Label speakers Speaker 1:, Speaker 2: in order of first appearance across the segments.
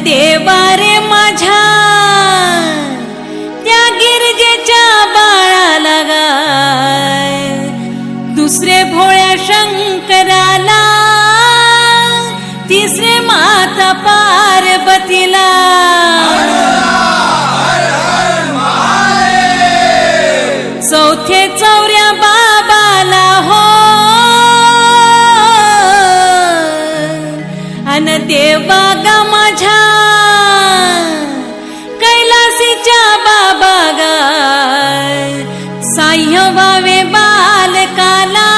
Speaker 1: देवा रे माझ्या त्या गिरजेच्या बाळाला गाय, दुसरे भोळ्या शंकराला, तिसरे माता पार्वतीला, चौथे चौऱ्या बाबाला हो, अन देवा गा माझ्या कैलासीच्या बाबा गाय, साह्य व्हावे बालकाला,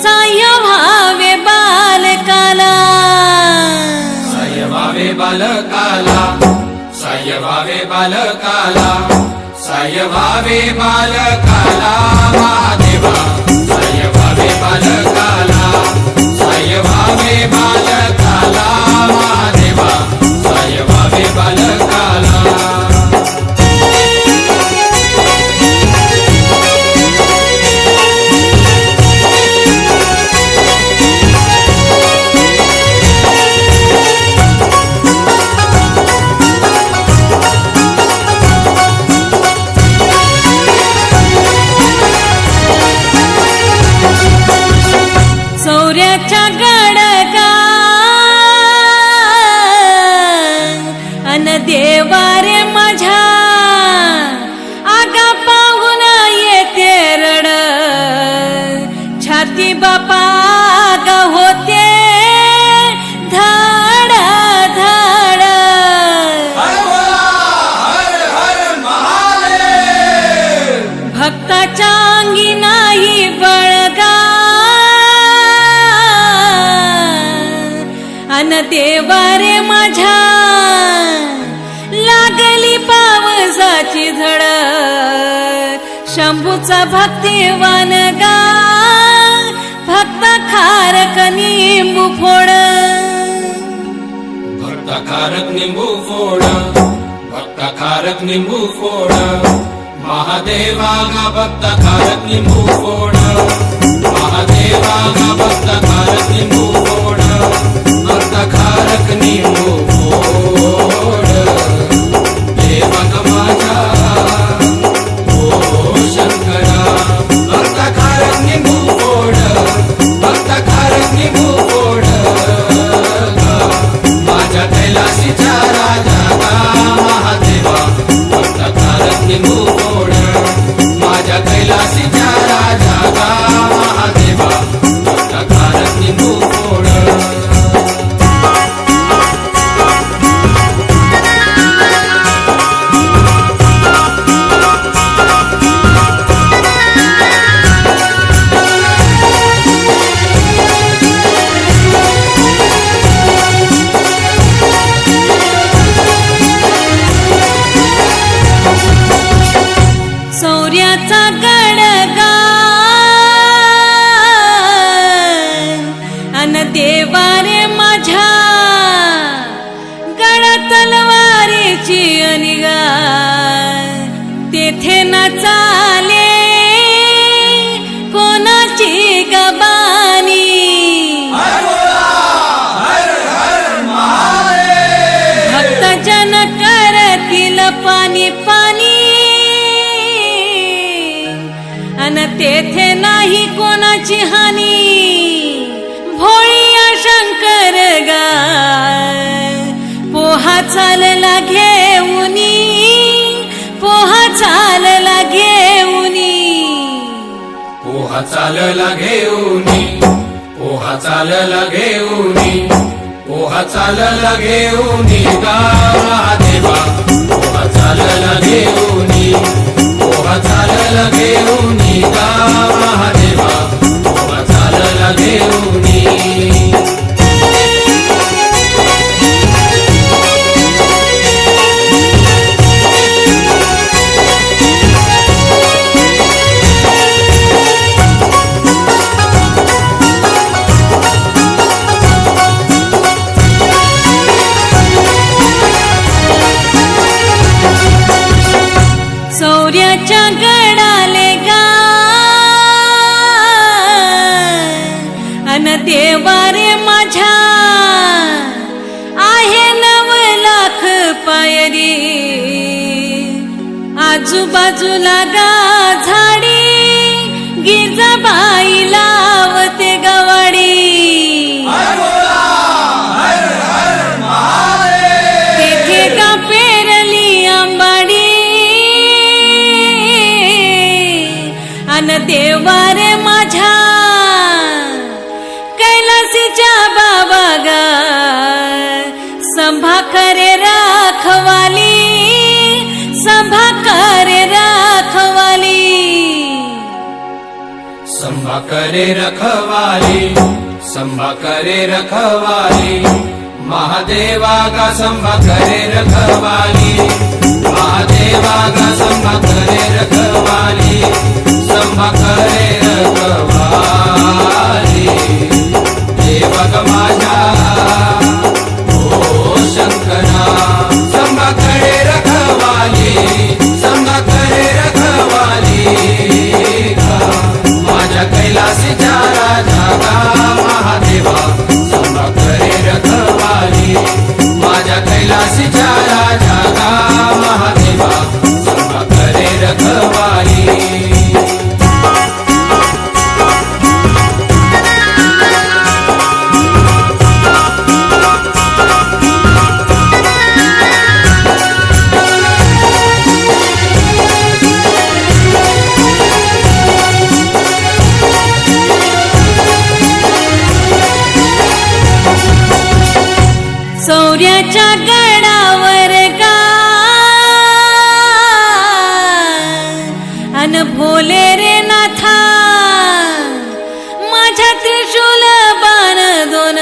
Speaker 1: साह्य व्हावे बालकाला,
Speaker 2: साह्य व्हावे बालकाला, साह्य व्हावे बालकाला, साह्य व्हावे बालकाला, महादेवा साह्य व्हावे बालकाला, साह्य व्हावे बालकाला, महादेवा साह्य व्हावे बालकाला.
Speaker 1: चौऱ्याच्या गडगा अन देवा रे माझ्या आगा पाहून येते रड, छाती बापा गा होते धड धड, भक्ताच्या अंगी नाही बळगा, अन देवा रे माझ्या लागली पावसाची झड, शंभूचा भक्तिवान गा, भक्त खारक निंबू फोड,
Speaker 2: भक्त खारक निंबू फोड, भक्त खारक निंबू फोड, महादेवा गा भक्त खारक निंबू फोड, महादेवा गा भक्त खारक निंबू फोड, भक्त खारक निंबू फोड, देवा गा माझ्या ओ शंकरा, भक्त खारक निंबू फोड, भक्त खारक निंबू फोड, माझ्या कैलासीच्या राजा गा, महादेवा भक्त खारक निंबू फोड, माझ्या कैलासीच्या राजा गा, महादेवा भक्त खारक निंबू फोड.
Speaker 1: चौऱ्याचा गडगा अन देवा रे माझ्या गड तलवारीची अनिगा, तेथे न चाले कोणाची गबानी, भक्तजन करतील पाणी पाणी, अन तेथे नाही कोणाची हानी, भोळिया शंकर गाय, पोहा चालला घेऊनी, पोहा चालला घेऊनी,
Speaker 2: पोहा चालला घेऊनी, पोहा चालला घेऊनी, पोहा चालला घेऊनी गा, महादेवा पोहा चालला घेऊनी, पोहा चालला घेऊनी गा, महादेवा पोहा चालला घेऊनी.
Speaker 1: चौऱ्याच्या गडाले गा अन देवा रे माझ्या आहे आजूबाजूला गा झाडी गिरजाबाई लावते गवाडी तेथे का पेरली आंबाडी अन देवारे माझ्या कैलासीच्या बाबा गा संभा करे राखवाली संभा करे राखवाली
Speaker 2: संभा करे रखवाली संभा करे रखवाली महादेवा गा संभा करे रखवाली महादेवा गा संभा करे रखवाली संभा करे रखवाली देवा ग माझ्या ओ शंकरा संभा करे रखवाली संभा करे रखवाली माझ्या कैलासीच्या राजा गा महादेवा संभा करे रखवाली माझ्या कैलासीच्या राजा गा महादेवा संभा करे रखवाली
Speaker 1: चौऱ्याच्या गडावर गा अन भोले रे नाथा माझ्या त्रिशूल बाण दोन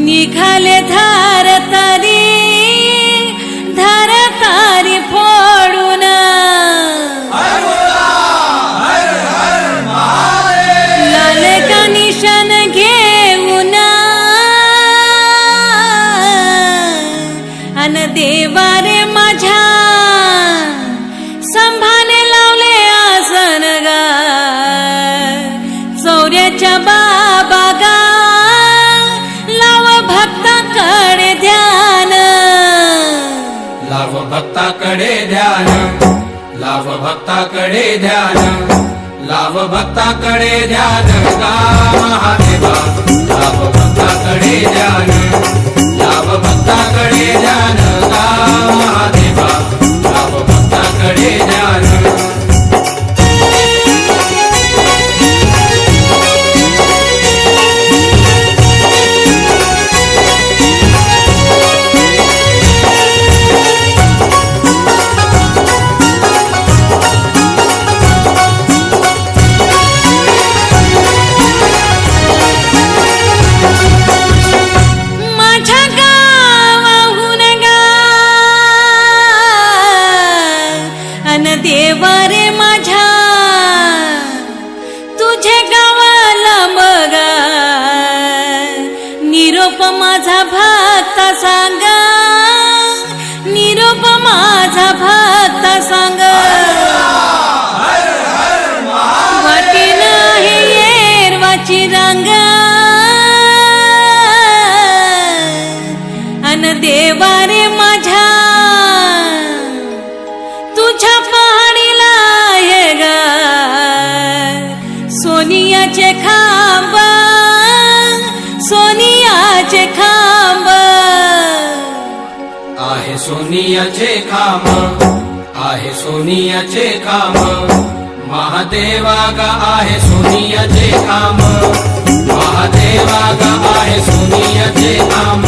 Speaker 1: निघाले धार तारी फोडून लाल का निशान घेऊन अन देवारे माझ्या संभाने लावले आसन गा चौऱ्याच्या बाबा गा लाव भक्ताकडे ध्यान
Speaker 2: लाभ भक्ताकडे ध्यान लाभ भक्ताकडे ध्यान लाभ भक्ताकडे ध्यान गा महादेवा लाभ भक्ताकडे ध्यान लाभ भक्ताकडे ध्यान गा महादेवा लाभ भक्ताकडे ध्यान
Speaker 1: माझ्या गावाहून गा अन देवारे माझ्या तुझे गावाला मगा निरोप माझा भक्त सांग निरोप माझा भक्त सांग वाटेन आहे येरवाची रांग अन देवारे माझ्या तुझ्या पहाडीला आहे गा सोनियाचे खांब सोनियाचे खांब
Speaker 2: आहे सोनियाचे खांब आहे सोनियाचे खांब महादेवा गा आहे सोनियाचे खांब महादेवा गा आहे सोनियाचे खांब